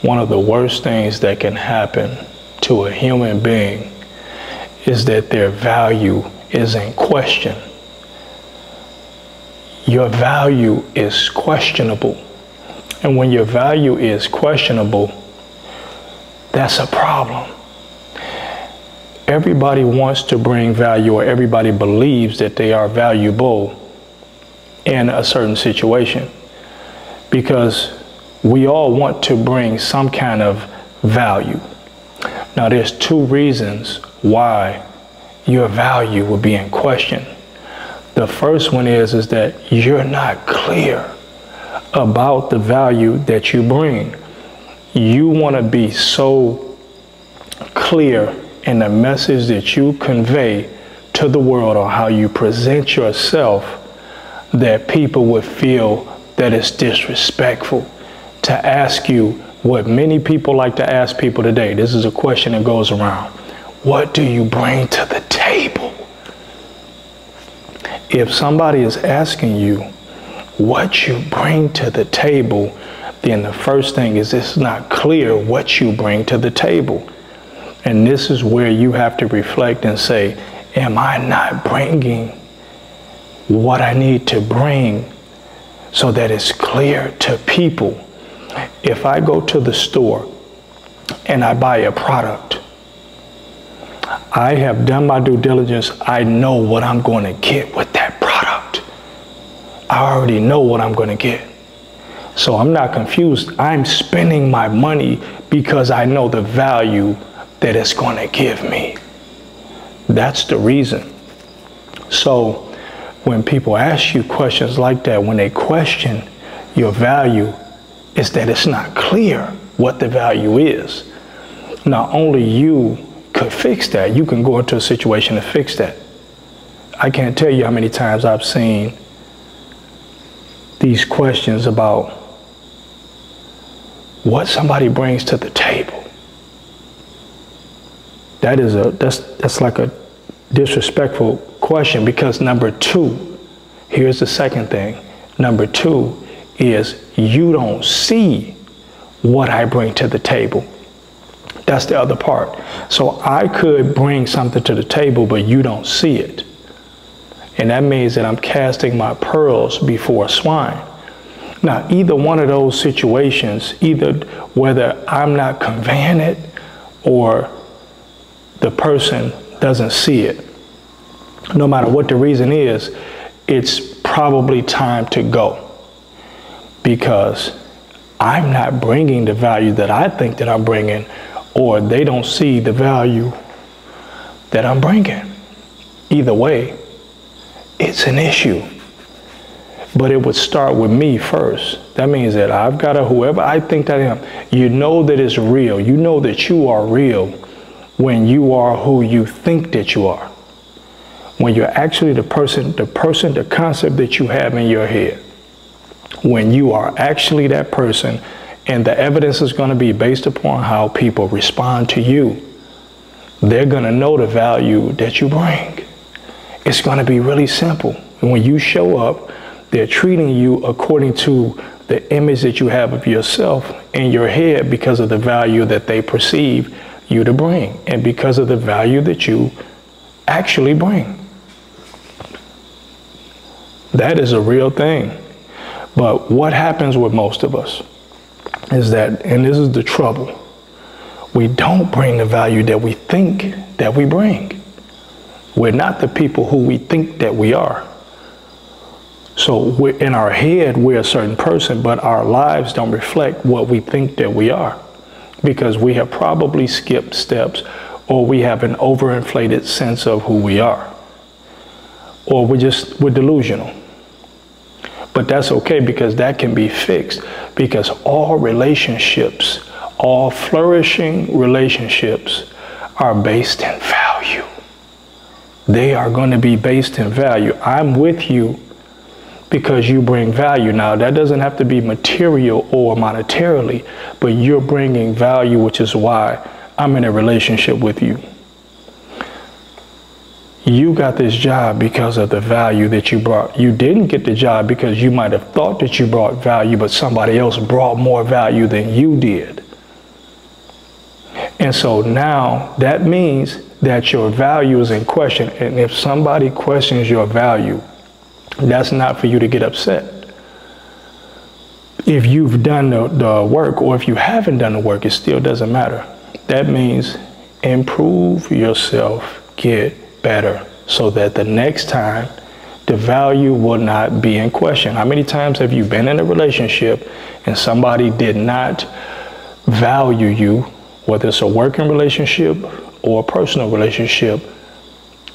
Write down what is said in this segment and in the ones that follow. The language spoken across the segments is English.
one of the worst things that can happen to a human being is that their value is in question. Your value is questionable. And when your value is questionable, that's a problem. Everybody wants to bring value, or everybody believes that they are valuable in a certain situation, because we all want to bring some kind of value. Now, there's two reasons why your value will be in question. The first one is that you're not clear about the value that you bring. You want to be so clear in the message that you convey to the world, or how you present yourself, that people would feel that it's disrespectful to ask you what many people like to ask people today. This is a question that goes around. What do you bring to the table? If somebody is asking you what you bring to the table, then the first thing is it's not clear what you bring to the table. And this is where you have to reflect and say, am I not bringing what I need to bring so that it's clear to people? If I go to the store and I buy a product, I have done my due diligence. I know what I'm going to get with that product. I already know what I'm going to get. So I'm not confused. I'm spending my money because I know the value that it's going to give me. That's the reason. So when people ask you questions like that, when they question your value, is that it's not clear what the value is. Not only you could fix that, you can go into a situation to fix that. I can't tell you how many times I've seen these questions about what somebody brings to the table. That's like a disrespectful question, because number two, here's the second thing. Number two is you don't see what I bring to the table. That's the other part. So I could bring something to the table, but you don't see it. And that means that I'm casting my pearls before swine. Now, either one of those situations, either whether I'm not conveying it or the person doesn't see it, no matter what the reason is, it's probably time to go, because I'm not bringing the value that I think that I'm bringing, or they don't see the value that I'm bringing. Either way, it's an issue. But it would start with me first. That means that I've got to, whoever I think that I am, you know that it's real. You know that you are real when you are who you think that you are. When you're actually the concept that you have in your head. When you are actually that person, and the evidence is going to be based upon how people respond to you. They're going to know the value that you bring. It's going to be really simple. And when you show up, they're treating you according to the image that you have of yourself in your head, because of the value that they perceive you to bring, and because of the value that you actually bring. That is a real thing. But what happens with most of us is that, and this is the trouble, we don't bring the value that we think that we bring. We're not the people who we think that we are. So we're in our head, we're a certain person, but our lives don't reflect what we think that we are, because we have probably skipped steps, or we have an overinflated sense of who we are, or we're delusional. But that's okay, because that can be fixed, because all relationships, all flourishing relationships are based in value. They are going to be based in value. I'm with you because you bring value. Now, that doesn't have to be material or monetarily, but you're bringing value, which is why I'm in a relationship with you. You got this job because of the value that you brought. You didn't get the job because you might have thought that you brought value, but somebody else brought more value than you did. And so now that means that your value is in question. And if somebody questions your value, that's not for you to get upset. If you've done the work, or if you haven't done the work, it still doesn't matter. That means improve yourself, get better, so that the next time the value will not be in question. How many times have you been in a relationship and somebody did not value you, whether it's a working relationship or a personal relationship?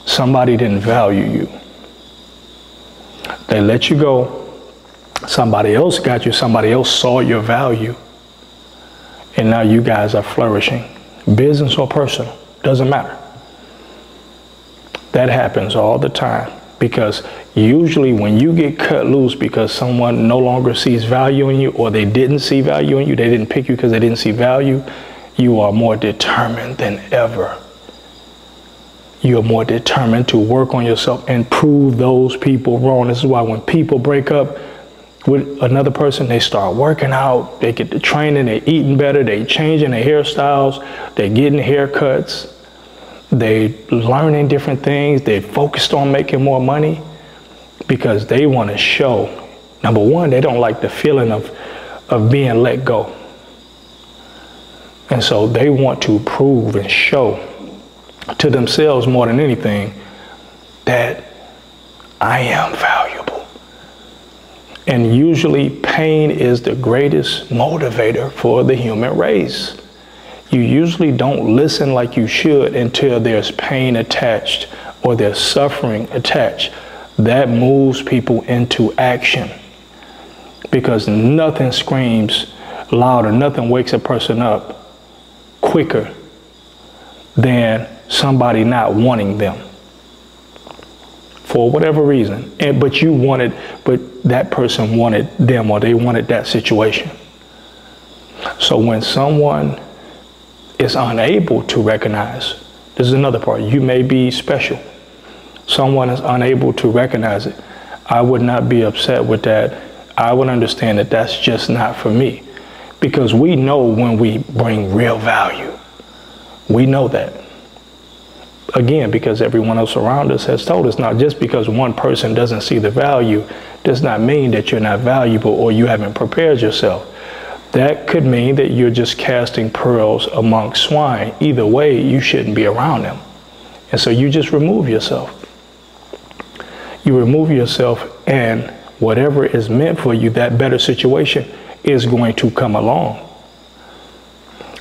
Somebody didn't value you. They let you go. Somebody else got you. Somebody else saw your value. And now you guys are flourishing. Business or personal, doesn't matter. That happens all the time, because usually when you get cut loose because someone no longer sees value in you, or they didn't see value in you, they didn't pick you because they didn't see value, you are more determined than ever. You're more determined to work on yourself and prove those people wrong. This is why when people break up with another person, they start working out, they get the training, they're eating better, they changing their hairstyles, they're getting haircuts, they learning different things, they focused on making more money, because they want to show, number one, they don't like the feeling of being let go. And so they want to prove and show to themselves more than anything that I am valuable. And usually pain is the greatest motivator for the human race. You usually don't listen like you should until there's pain attached or there's suffering attached. That moves people into action, because nothing screams louder, nothing wakes a person up quicker than somebody not wanting them for whatever reason. But that person wanted them, or they wanted that situation. So when someone is unable to recognize, this is another part, you may be special. Someone is unable to recognize it. I would not be upset with that. I would understand that that's just not for me, because we know when we bring real value. We know that. Again, because everyone else around us has told us. Now, just because one person doesn't see the value does not mean that you're not valuable or you haven't prepared yourself. That could mean that you're just casting pearls among swine. Either way, you shouldn't be around them. And so you just remove yourself. You remove yourself, and whatever is meant for you, that better situation is going to come along.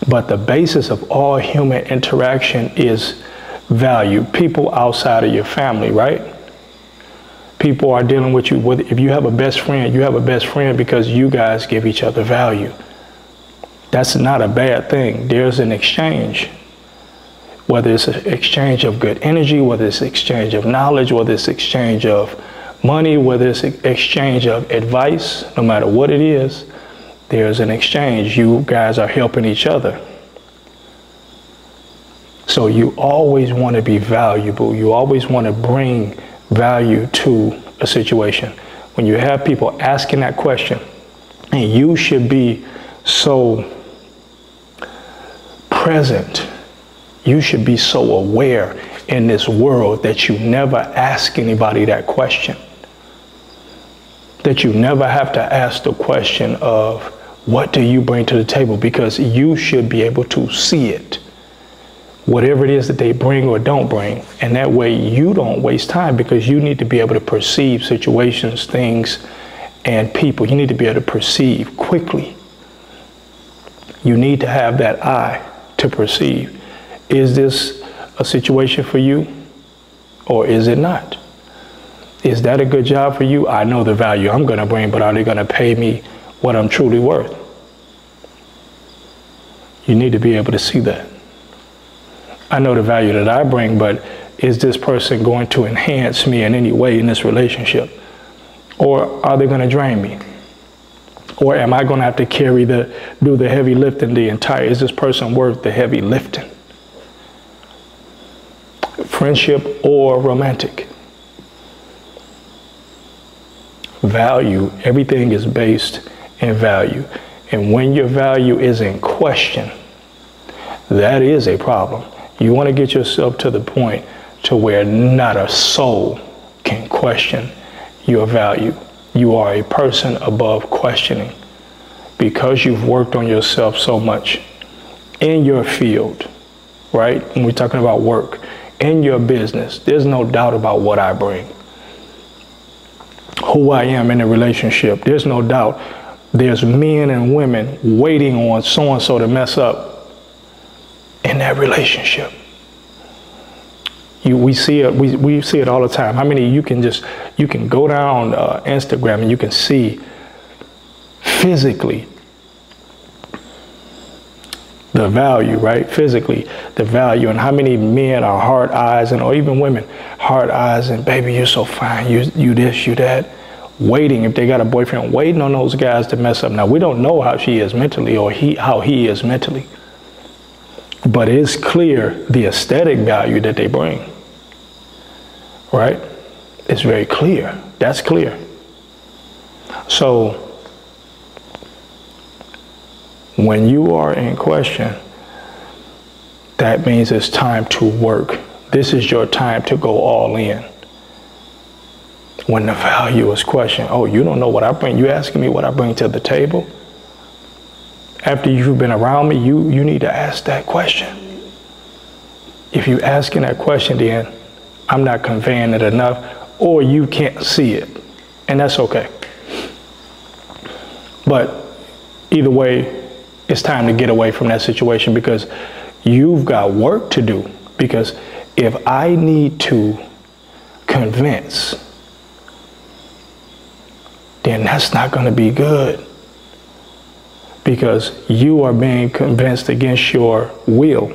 But the basis of all human interaction is value. People outside of your family, right? People are dealing with you. If you have a best friend, you have a best friend because you guys give each other value. That's not a bad thing. There's an exchange. Whether it's an exchange of good energy, whether it's an exchange of knowledge, whether it's an exchange of money, whether it's an exchange of advice, no matter what it is, there's an exchange. You guys are helping each other. So you always want to be valuable. You always want to bring value to a situation. When you have people asking that question, and you should be so present, you should be so aware in this world that you never ask anybody that question. That you never have to ask the question of, what do you bring to the table? Because you should be able to see it. Whatever it is that they bring or don't bring. And that way you don't waste time, because you need to be able to perceive situations, things, and people. You need to be able to perceive quickly. You need to have that eye to perceive. Is this a situation for you, or is it not? Is that a good job for you? I know the value I'm going to bring, but are they going to pay me what I'm truly worth? You need to be able to see that. I know the value that I bring, but is this person going to enhance me in any way in this relationship? Or are they going to drain me? Or am I going to have to do the heavy lifting is this person worth the heavy lifting? Friendship or romantic? Value, everything is based in value. And when your value is in question, that is a problem. You want to get yourself to the point to where not a soul can question your value. You are a person above questioning because you've worked on yourself so much in your field, right? When we're talking about work, in your business, there's no doubt about what I bring. Who I am in a relationship, there's no doubt. There's men and women waiting on so-and-so to mess up in that relationship. We see it. We see it all the time. How many you can go down Instagram and you can see physically the value, right? Physically the value, and how many men are hard eyes, and or even women hard eyes, and baby, you're so fine, you this, you that, waiting, if they got a boyfriend, waiting on those guys to mess up. Now, we don't know how she is mentally or how he is mentally, but it's clear the aesthetic value that they bring, right? It's very clear. That's clear. So when you are in question, that means it's time to work. This is your time to go all in. When the value is questioned, oh, you don't know what I bring. You asking me what I bring to the table? After you've been around me, you need to ask that question. If you're asking that question, then I'm not conveying it enough, or you can't see it, and that's okay. But either way, it's time to get away from that situation, because you've got work to do. Because if I need to convince, then that's not going to be good, because you are being convinced against your will,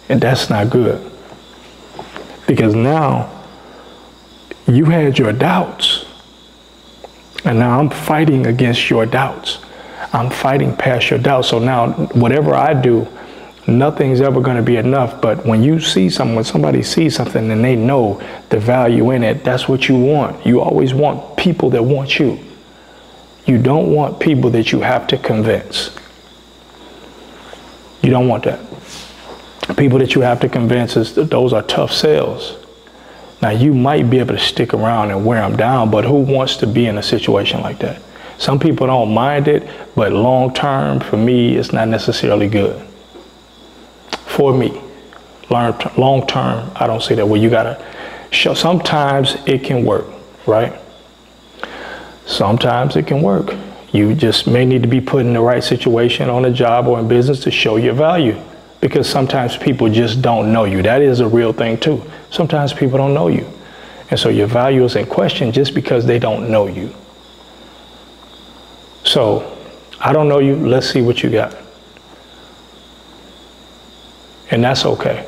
and that's not good, because now you had your doubts, and now I'm fighting against your doubts. I'm fighting past your doubts. So now whatever I do, nothing's ever going to be enough. But when you see when somebody sees something and they know the value in it, that's what you want. You always want people that want you. You don't want people that you have to convince. You don't want that. People that you have to convince, those are tough sales. Now, you might be able to stick around and wear them down, but who wants to be in a situation like that? Some people don't mind it, but long term, for me, it's not necessarily good. For me, long term, I don't see that. Well, you gotta show. Sometimes it can work, right? Sometimes it can work. You just may need to be put in the right situation on a job or in business to show your value, because sometimes people just don't know you. That is a real thing too. Sometimes people don't know you, and so your value is in question just because they don't know you. So, I don't know you. Let's see what you got. And that's okay.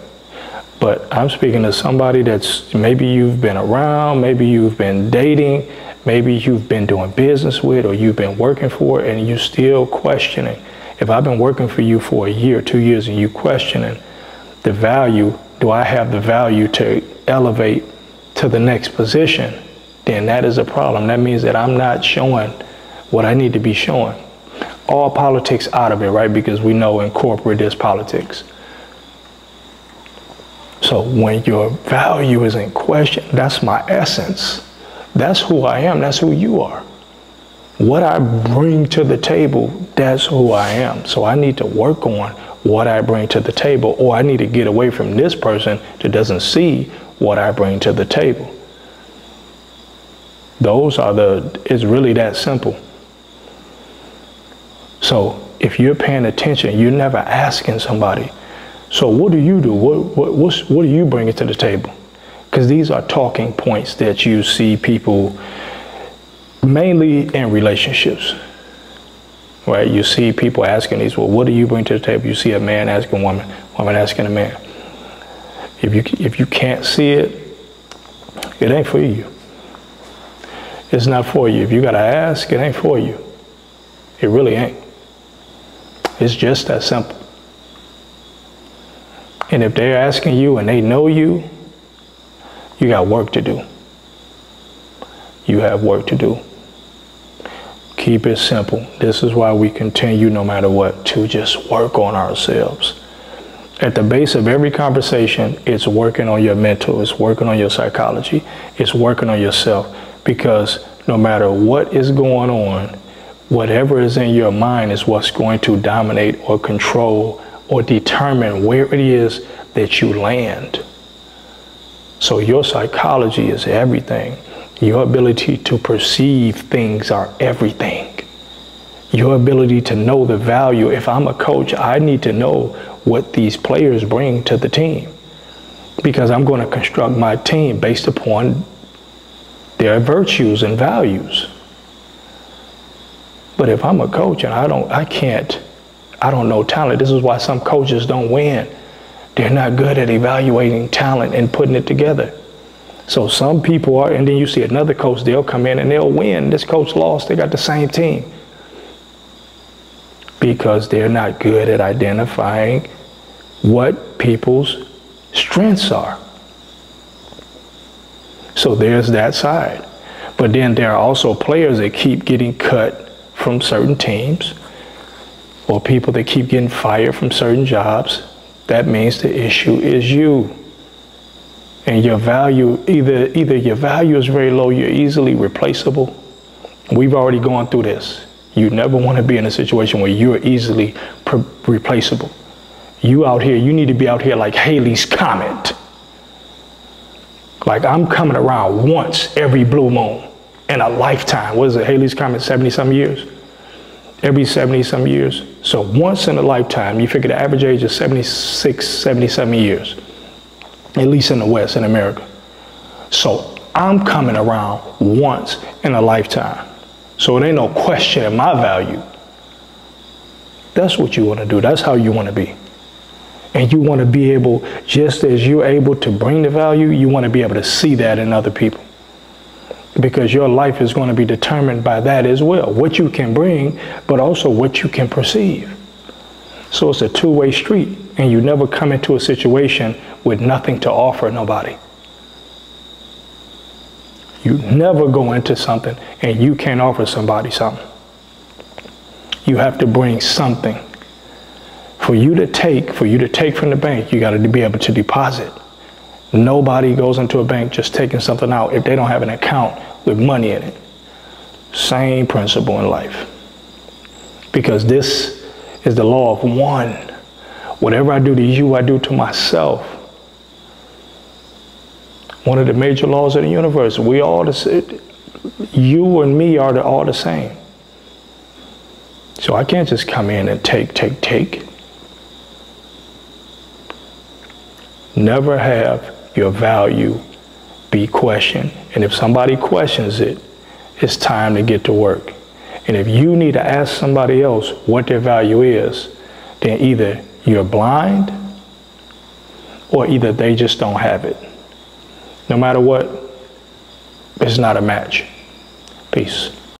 But I'm speaking to somebody that's, maybe you've been around, maybe you've been dating, maybe you've been doing business with, or you've been working for, and you still questioning. If I've been working for you for a year, 2 years, and you questioning the value, do I have the value to elevate to the next position? Then that is a problem. That means that I'm not showing what I need to be showing. All politics out of it, right? Because we know in corporate there's politics. So when your value is in question, that's my essence. That's who I am. That's who you are. What I bring to the table, that's who I am. So I need to work on what I bring to the table, or I need to get away from this person that doesn't see what I bring to the table. It's really that simple. So if you're paying attention, you're never asking somebody, so what do you do? What are you bringing to the table? Because these are talking points that you see people, mainly in relationships, right? You see people asking these, well, what do you bring to the table? You see a man asking a woman, woman asking a man. If you can't see it, it ain't for you. It's not for you. If you gotta ask, it ain't for you. It really ain't. It's just that simple. And if they're asking you and they know you, you got work to do. You have work to do. Keep it simple. This is why we continue, no matter what, to just work on ourselves. At the base of every conversation, it's working on your mental, it's working on your psychology, it's working on yourself. Because no matter what is going on, whatever is in your mind is what's going to dominate or control or determine where it is that you land. So your psychology is everything. Your ability to perceive things are everything. Your ability to know the value. If I'm a coach, I need to know what these players bring to the team, because I'm going to construct my team based upon their virtues and values. But if I'm a coach and I don't know talent, this is why some coaches don't win. They're not good at evaluating talent and putting it together. So some people are, and then you see another coach, they'll come in and they'll win. This coach lost, they got the same team. Because they're not good at identifying what people's strengths are. So there's that side. But then there are also players that keep getting cut from certain teams, or people that keep getting fired from certain jobs. That means the issue is you. And your value, either your value is very low, you're easily replaceable. We've already gone through this. You never want to be in a situation where you're easily replaceable. You out here, you need to be out here like Halley's Comet. Like I'm coming around once every blue moon in a lifetime. What is it, Halley's Comet, 70-some years? Every 70-some years. So once in a lifetime, you figure the average age is 76, 77 years, at least in the West, in America. So I'm coming around once in a lifetime. So it ain't no question in my value. That's what you want to do. That's how you want to be. And you want to be able, just as you're able to bring the value, you want to be able to see that in other people. Because your life is going to be determined by that as well. What you can bring, but also what you can perceive. So it's a two-way street. And you never come into a situation with nothing to offer nobody. You never go into something and you can't offer somebody something. You have to bring something. For you to take from the bank, you got to be able to deposit. Nobody goes into a bank just taking something out if they don't have an account with money in it. Same principle in life. Because this is the law of one. Whatever I do to you, I do to myself. One of the major laws of the universe. We all, you and me are all the same. So I can't just come in and take. Never have your value be questioned. And if somebody questions it, it's time to get to work. And if you need to ask somebody else what their value is, then either you're blind or either they just don't have it. No matter what, it's not a match. Peace.